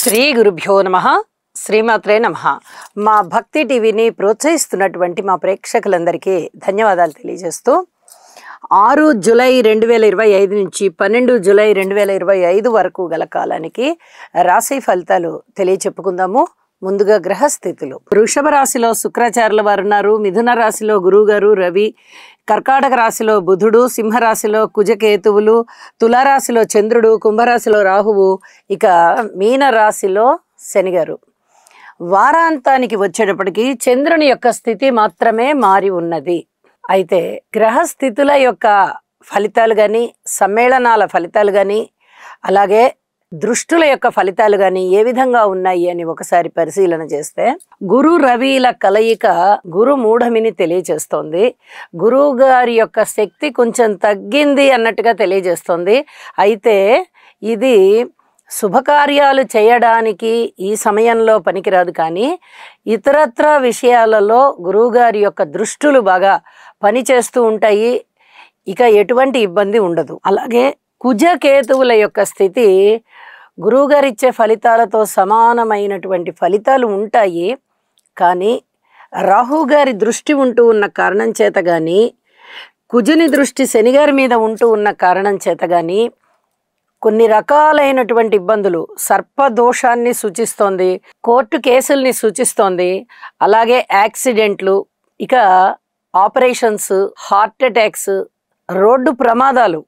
శ్రీ గురుభ్యో నమః. శ్రీమాత్రే నమః. మా భక్తి టీవీని ప్రోత్సహిస్తున్నటువంటి మా ప్రేక్షకులందరికీ ధన్యవాదాలు తెలియజేస్తూ 6 జూలై 2025 నుంచి 12 జూలై 2025 వరకు గల కాలానికి రాశి ఫలితాలు తెలియచెప్పుకుందాము. ముందుగా గ్రహస్థితులు. వృషభ రాశిలో శుక్రాచార్యుల వారు ఉన్నారు. మిథున రాశిలో గురువుగారు రవి, కర్కాటక రాశిలో బుధుడు, సింహరాశిలో కుజకేతువులు, తులారాశిలో చంద్రుడు, కుంభరాశిలో రాహువు, ఇక మీన రాశిలో శనిగారు. వారాంతానికి వచ్చేటప్పటికి చంద్రుని యొక్క స్థితి మాత్రమే మారి ఉన్నది. అయితే గ్రహస్థితుల యొక్క ఫలితాలు కానీ, సమ్మేళనాల ఫలితాలు కానీ, అలాగే దృష్టుల యొక్క ఫలితాలు కానీ ఏ విధంగా ఉన్నాయి అని ఒకసారి పరిశీలన చేస్తే, గురు రవిల కలయిక గురు మూఢమిని తెలియజేస్తోంది. గురువు గారి యొక్క శక్తి కొంచెం తగ్గింది అన్నట్టుగా తెలియజేస్తోంది. అయితే ఇది శుభకార్యాలు చేయడానికి ఈ సమయంలో పనికిరాదు, కానీ ఇతరత్ర విషయాలలో గురువుగారి యొక్క దృష్టులు బాగా పనిచేస్తూ ఉంటాయి. ఇక ఎటువంటి ఇబ్బంది ఉండదు. అలాగే కుజకేతువుల యొక్క స్థితి గురువుగారు ఇచ్చే ఫలితాలతో సమానమైనటువంటి ఫలితాలు ఉంటాయి. కానీ రాహుగారి దృష్టి ఉంటూ ఉన్న కారణం చేత కానీ, కుజుని దృష్టి శనిగారి మీద ఉంటూ ఉన్న కారణం చేత కానీ కొన్ని రకాలైనటువంటి ఇబ్బందులు, సర్పదోషాన్ని సూచిస్తోంది, కోర్టు కేసుల్ని సూచిస్తోంది, అలాగే యాక్సిడెంట్లు, ఇక ఆపరేషన్స్, హార్ట్ అటాక్స్, రోడ్డు ప్రమాదాలు,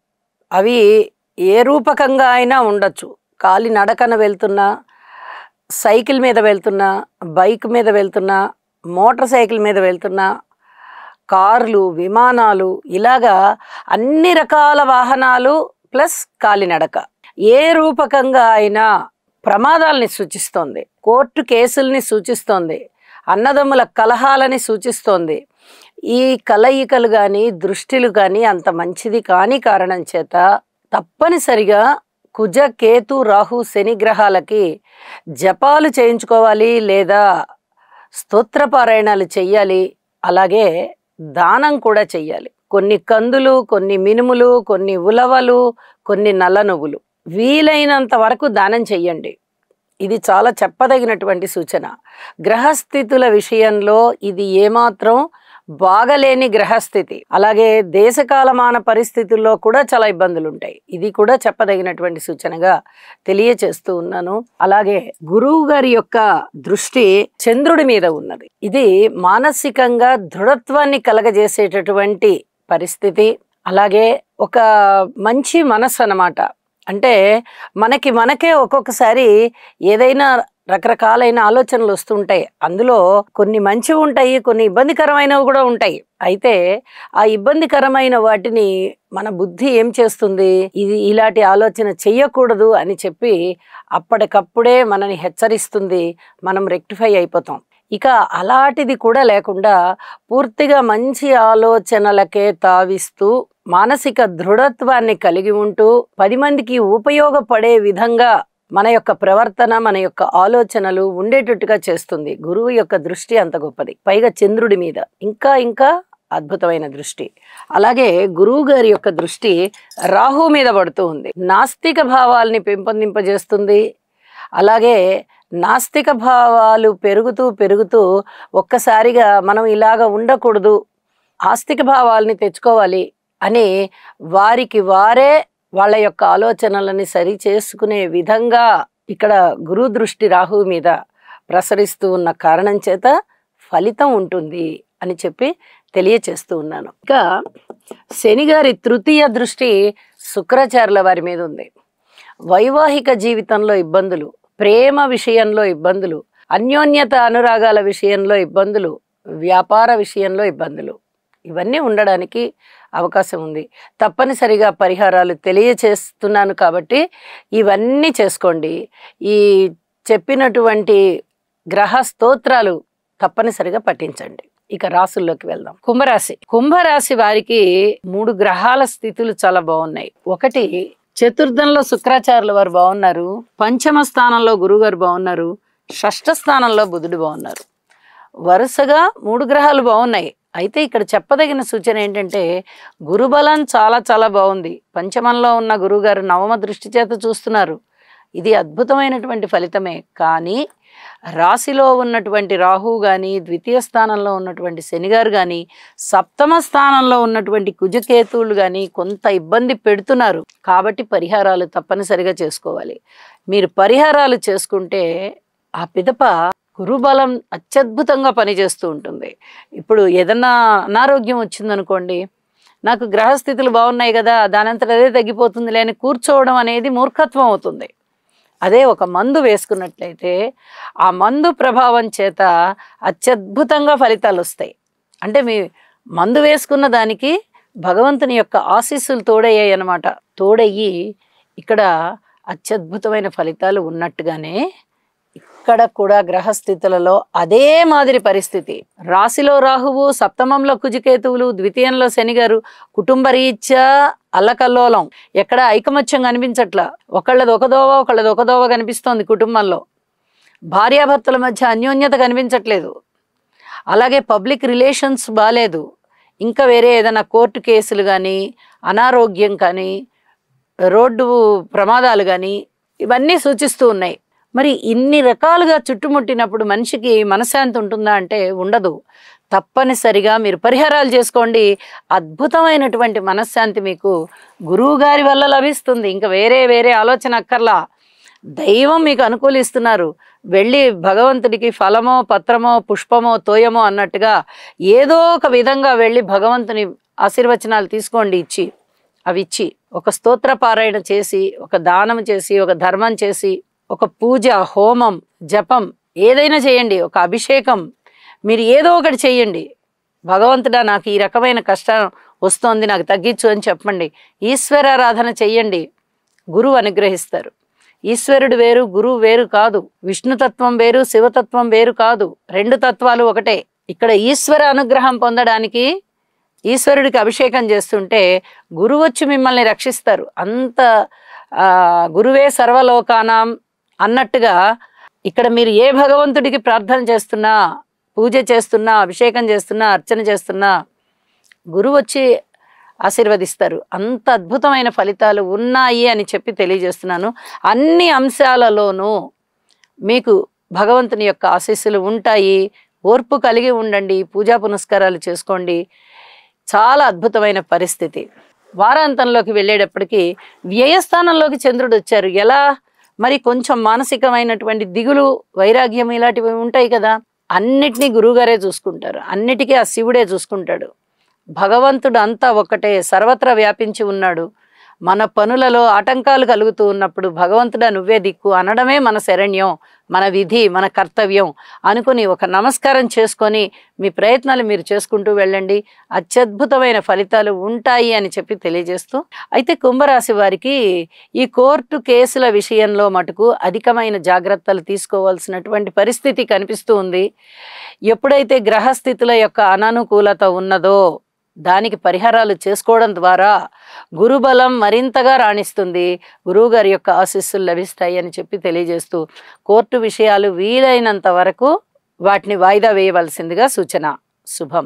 అవి ఏ రూపకంగా అయినా ఉండొచ్చు. కాలి నడకన వెళ్తున్నా, సైకిల్ మీద వెళ్తున్నా, బైక్ మీద వెళ్తున్నా, మోటార్ సైకిల్ మీద వెళ్తున్నా, కార్లు, విమానాలు, ఇలాగా అన్ని రకాల వాహనాలు ప్లస్ కాలినడక ఏ రూపకంగా అయినా ప్రమాదాలని సూచిస్తోంది. కోర్టు కేసుల్ని సూచిస్తోంది. అన్నదమ్ముల కలహాలని సూచిస్తోంది. ఈ కలయికలు కానీ దృష్టిలు కానీ అంత మంచిది కాని కారణం చేత తప్పనిసరిగా కుజ కేతు రాహు శని గ్రహాలకి జపాలు చేయించుకోవాలి, లేదా స్తోత్రపారాయణాలు చెయ్యాలి. అలాగే దానం కూడా చెయ్యాలి. కొన్ని కందులు, కొన్ని మినుములు, కొన్ని ఉలవలు, కొన్ని నల్ల నువ్వులు వీలైనంత వరకు దానం చెయ్యండి. ఇది చాలా చెప్పదగినటువంటి సూచన. గ్రహస్థితుల విషయంలో ఇది ఏమాత్రం బాగలేని గ్రహస్థితి. అలాగే దేశకాలమాన పరిస్థితుల్లో కూడా చాలా ఇబ్బందులు ఉంటాయి. ఇది కూడా చెప్పదగినటువంటి సూచనగా తెలియచేస్తూ ఉన్నాను. అలాగే గురువు గారి యొక్క దృష్టి చంద్రుడి మీద ఉన్నది. ఇది మానసికంగా దృఢత్వాన్ని కలగజేసేటటువంటి పరిస్థితి. అలాగే ఒక మంచి మనస్సు అన్నమాట. అంటే మనకే ఒక్కొక్కసారి ఏదైనా రకరకాలైన ఆలోచనలు వస్తుంటాయి. అందులో కొన్ని మంచివి ఉంటాయి, కొన్ని ఇబ్బందికరమైనవి కూడా ఉంటాయి. అయితే ఆ ఇబ్బందికరమైన వాటిని మన బుద్ధి ఏం చేస్తుంది, ఇది ఇలాంటి ఆలోచన చెయ్యకూడదు అని చెప్పి అప్పటికప్పుడే మనని హెచ్చరిస్తుంది. మనం రెక్టిఫై అయిపోతాం. ఇక అలాంటిది కూడా లేకుండా పూర్తిగా మంచి ఆలోచనలకే తావిస్తూ మానసిక దృఢత్వాన్ని కలిగి ఉంటూ 10 మందికి ఉపయోగపడే విధంగా మన యొక్క ప్రవర్తన, మన యొక్క ఆలోచనలు ఉండేటట్టుగా చేస్తుంది. గురువు యొక్క దృష్టి అంత గొప్పది. పైగా చంద్రుడి మీద ఇంకా అద్భుతమైన దృష్టి. అలాగే గురువు గారి యొక్క దృష్టి రాహు మీద పడుతూ ఉంది. నాస్తిక భావాల్ని పెంపొందింపజేస్తుంది. అలాగే నాస్తిక భావాలు పెరుగుతూ ఒక్కసారిగా మనం ఇలాగ ఉండకూడదు, ఆస్తిక భావాల్ని తెచ్చుకోవాలి అని వారికి వారే వాళ్ళ యొక్క ఆలోచనలని సరి చేసుకునే విధంగా ఇక్కడ గురు దృష్టి రాహు మీద ప్రసరిస్తూ ఉన్న కారణం చేత ఫలితం ఉంటుంది అని చెప్పి తెలియచేస్తూ ఉన్నాను. ఇక శనిగారి తృతీయ దృష్టి శుక్రాచార్యుల వారి మీద ఉంది. వైవాహిక జీవితంలో ఇబ్బందులు, ప్రేమ విషయంలో ఇబ్బందులు, అన్యోన్యత అనురాగాల విషయంలో ఇబ్బందులు, వ్యాపార విషయంలో ఇబ్బందులు, ఇవన్నీ ఉండడానికి అవకాశం ఉంది. తప్పనిసరిగా పరిహారాలు తెలియచేస్తున్నాను కాబట్టి ఇవన్నీ చేసుకోండి. ఈ చెప్పినటువంటి గ్రహ స్తోత్రాలు తప్పనిసరిగా పఠించండి. ఇక రాసుల్లోకి వెళ్దాం. కుంభరాశి వారికి 3 గ్రహాల స్థితులు చాలా బాగున్నాయి. ఒకటి, చతుర్థంలో శుక్రాచార్యుల వారు బాగున్నారు, పంచమ స్థానంలో గురువుగారు బాగున్నారు, షష్ఠ స్థానంలో బుధుడు బాగున్నారు. వరుసగా 3 గ్రహాలు బాగున్నాయి. అయితే ఇక్కడ చెప్పదగిన సూచన ఏంటంటే గురుబలం చాలా బాగుంది. పంచమంలో ఉన్న గురువుగారు నవమ దృష్టి చేత చూస్తున్నారు. ఇది అద్భుతమైనటువంటి ఫలితమే. కానీ రాశిలో ఉన్నటువంటి రాహువు కానీ, ద్వితీయ స్థానంలో ఉన్నటువంటి శనిగారు కానీ, సప్తమ స్థానంలో ఉన్నటువంటి కుజకేతువులు కానీ కొంత ఇబ్బంది పెడుతున్నారు. కాబట్టి పరిహారాలు తప్పనిసరిగా చేసుకోవాలి. మీరు పరిహారాలు చేసుకుంటే ఆ పిదప గురుబలం అత్యద్భుతంగా పనిచేస్తూ ఉంటుంది. ఇప్పుడు ఏదన్నా అనారోగ్యం వచ్చిందనుకోండి, నాకు గ్రహస్థితులు బాగున్నాయి కదా, దానంతట అదే తగ్గిపోతుందిలే అని కూర్చోవడం అనేది మూర్ఖత్వం అవుతుంది. అదే ఒక మందు వేసుకున్నట్లయితే ఆ మందు ప్రభావం చేత అత్యద్భుతంగా ఫలితాలు వస్తాయి. అంటే మీ మందు వేసుకున్న దానికి భగవంతుని యొక్క ఆశీస్సులు తోడయ్యాయి అన్నమాట. తోడయ్యి ఇక్కడ అత్యద్భుతమైన ఫలితాలు ఉన్నట్టుగానే ఇక్కడ కూడా గ్రహస్థితులలో అదే మాదిరి పరిస్థితి. రాశిలో రాహువు, సప్తమంలో కుజకేతువులు, ద్వితీయంలో శనిగారు, కుటుంబ రీత్యా అల్లకల్లోలం, ఎక్కడ ఐకమత్యం కనిపించట్లా. ఒకళ్ళది ఒక దోవ కనిపిస్తోంది కుటుంబంలో. భార్యాభర్తల మధ్య అన్యోన్యత కనిపించట్లేదు. అలాగే పబ్లిక్ రిలేషన్స్ బాలేదు. ఇంకా వేరే ఏదైనా కోర్టు కేసులు కానీ, అనారోగ్యం కానీ, రోడ్డు ప్రమాదాలు కానీ ఇవన్నీ సూచిస్తూ ఉన్నాయి. మరి ఇన్ని రకాలుగా చుట్టుముట్టినప్పుడు మనిషికి మనశ్శాంతి ఉంటుందా అంటే ఉండదు. తప్పనిసరిగా మీరు పరిహారాలు చేసుకోండి. అద్భుతమైనటువంటి మనశ్శాంతి మీకు గురువు గారి వల్ల లభిస్తుంది. ఇంకా వేరే ఆలోచన అక్కర్లా. దైవం మీకు అనుకూలిస్తున్నారు. వెళ్ళి భగవంతుడికి ఫలమో, పత్రమో, పుష్పమో, తోయమో అన్నట్టుగా ఏదో ఒక విధంగా వెళ్ళి భగవంతుని ఆశీర్వచనాలు తీసుకోండి. అవి ఇచ్చి ఒక స్తోత్ర పారాయణ చేసి, ఒక దానం చేసి, ఒక ధర్మం చేసి, ఒక పూజ, హోమం, జపం ఏదైనా చేయండి. ఒక అభిషేకం మీరు ఏదో ఒకటి చేయండి. భగవంతుడా నాకు ఈ రకమైన కష్టం వస్తోంది, నాకు తగ్గించు అని చెప్పండి. ఈశ్వరారాధన చెయ్యండి. గురువు అనుగ్రహిస్తారు. ఈశ్వరుడు వేరు, గురువు వేరు కాదు. విష్ణుతత్వం వేరు, శివతత్వం వేరు కాదు. రెండు తత్వాలు ఒకటే. ఇక్కడ ఈశ్వర అనుగ్రహం పొందడానికి ఈశ్వరుడికి అభిషేకం చేస్తుంటే గురువు వచ్చి మిమ్మల్ని రక్షిస్తారు. అంత గురువే సర్వలోకానాం అన్నట్టుగా ఇక్కడ మీరు ఏ భగవంతుడికి ప్రార్థన చేస్తున్నా, పూజ చేస్తున్నా, అభిషేకం చేస్తున్నా, అర్చన చేస్తున్నా గురువు వచ్చి ఆశీర్వదిస్తారు. అంత అద్భుతమైన ఫలితాలు ఉన్నాయి అని చెప్పి తెలియజేస్తున్నాను. అన్ని అంశాలలోనూ మీకు భగవంతుని యొక్క ఆశీస్సులు ఉంటాయి. ఓర్పు కలిగి ఉండండి. పూజా పునస్కారాలు చేసుకోండి. చాలా అద్భుతమైన పరిస్థితి. వారాంతంలోకి వెళ్ళేటప్పటికీ వ్యయస్థానంలోకి చంద్రుడు వచ్చారు. ఎలా మరి కొంచెం మానసికమైనటువంటి దిగులు, వైరాగ్యం ఇలాంటివి ఉంటాయి కదా, అన్నిటినీ గురువుగారే చూసుకుంటారు. అన్నిటికీ ఆ శివుడే చూసుకుంటాడు. భగవంతుడు అంతా ఒక్కటే, సర్వత్రా వ్యాపించి ఉన్నాడు. మన పనులలో ఆటంకాలు కలుగుతూ ఉన్నప్పుడు భగవంతుడా నువ్వే దిక్కు అనడమే మన శరణ్యం, మన విధి, మన కర్తవ్యం అనుకుని ఒక నమస్కారం చేసుకొని మీ ప్రయత్నాలు మీరు చేసుకుంటూ వెళ్ళండి. అత్యద్భుతమైన ఫలితాలు ఉంటాయి అని చెప్పి తెలియజేస్తూ, అయితే కుంభరాశి వారికి ఈ కోర్టు కేసుల విషయంలో మటుకు అధికమైన జాగ్రత్తలు తీసుకోవాల్సినటువంటి పరిస్థితి కనిపిస్తూ ఉంది. ఎప్పుడైతే గ్రహస్థితుల యొక్క అననుకూలత ఉన్నదో దానికి పరిహారాలు చేసుకోవడం ద్వారా గురుబలం మరింతగా రాణిస్తుంది. గురువుగారి యొక్క ఆశీస్సులు లభిస్తాయి అని చెప్పి తెలియజేస్తూ, కోర్టు విషయాలు వీలైనంత వరకు వాటిని వాయిదా వేయవలసిందిగా సూచన. శుభం.